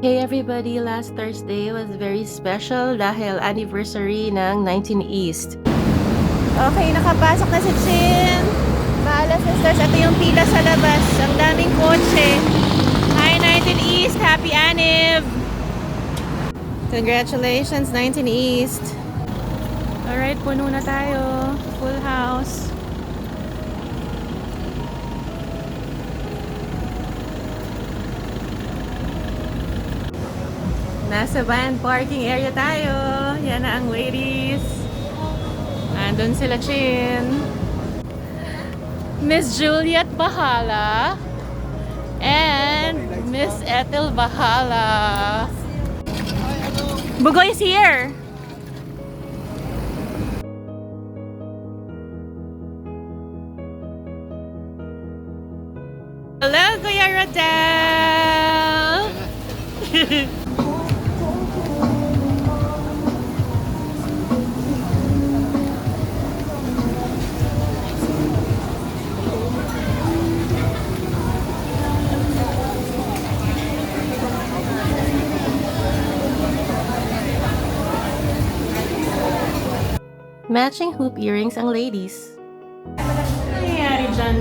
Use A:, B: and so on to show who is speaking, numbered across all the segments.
A: Hey everybody! Last Thursday was very special dahil anniversary ng 19 East. Okay, nakapasok na si Chin. Bahala sisters, ito yung pila sa labas. Ang daming kotse. Hi 19 East! Happy Anniv! Congratulations 19 East! Alright, puno na tayo. Full house. Nasa van parking area tayo. Yan na ang ladies. Andun sila Chin. Miss Juliet Bahala. And Miss Ethel Bahala. Bugoy is here. Hello, Kuya Rodel. Matching hoop earrings ang ladies. Ano nangyayari dyan?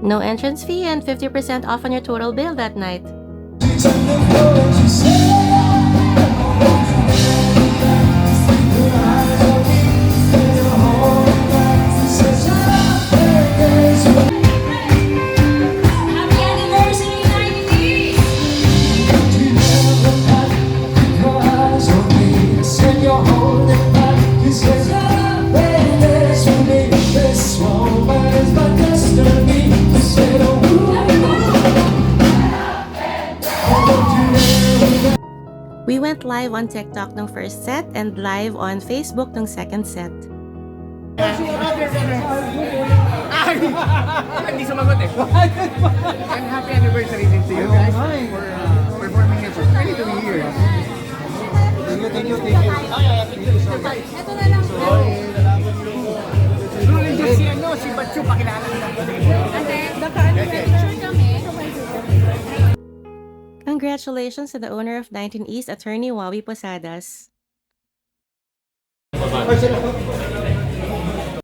A: No entrance fee and 50% off on your total bill that night. We went live on TikTok ng first set and live on Facebook ng second set.
B: Hindi sumagot eh. And happy anniversary din to you guys for performing here for 22 years. Thank you.
C: Ito na lang po.
B: Si Batsu, pakilala nila.
C: Ate, picture kami.
A: Congratulations to the owner of 19 East, Attorney Wawi Posadas.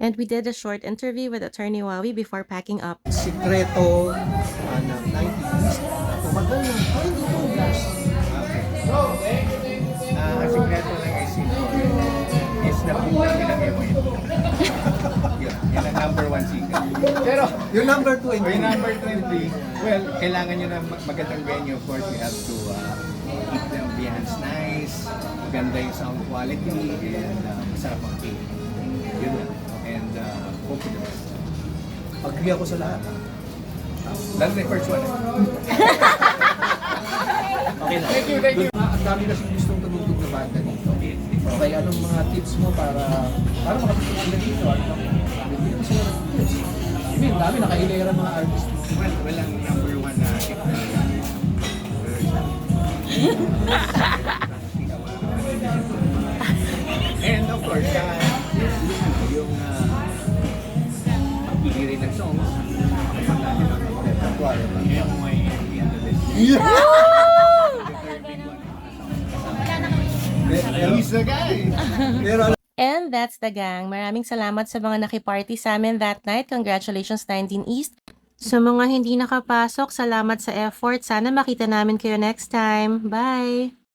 A: And we did a short interview with Attorney Wawi before packing up.
D: Sikreto ng 90s. Tumagal ng 22 years.
B: Ang sikreto ng ICC is na buwan nilang ewan. Yan ang number 1 secret. Pero,
D: Yung number 20.
B: yung number 20, well, kailangan nyo ng magandang venue. Of course, you have to keep the ambience nice, maganda yung sound quality, and masarap ang cake. Yun lang. And hope for the best.
D: Agree ako sa lahat.
B: Lalo na yung first one.
D: Okay na.
B: Thank you.
D: Ang dami kasi gustong tumutog na banda dito. Okay, anong mga tips mo para makapitog sila dito? Hindi naman sila nag-tips. I mean, dami nakailera mga artist mo.
B: Well, ang number 1 na tip na and of course, yung pagpili rin ng songs, kapag natin ang repertoire, yung may he's the guy!
D: Pero
A: And that's the gang. Maraming salamat sa mga nakiparty sa amin that night. Congratulations 19 East. Sa mga hindi nakapasok, salamat sa effort. Sana makita namin kayo next time. Bye!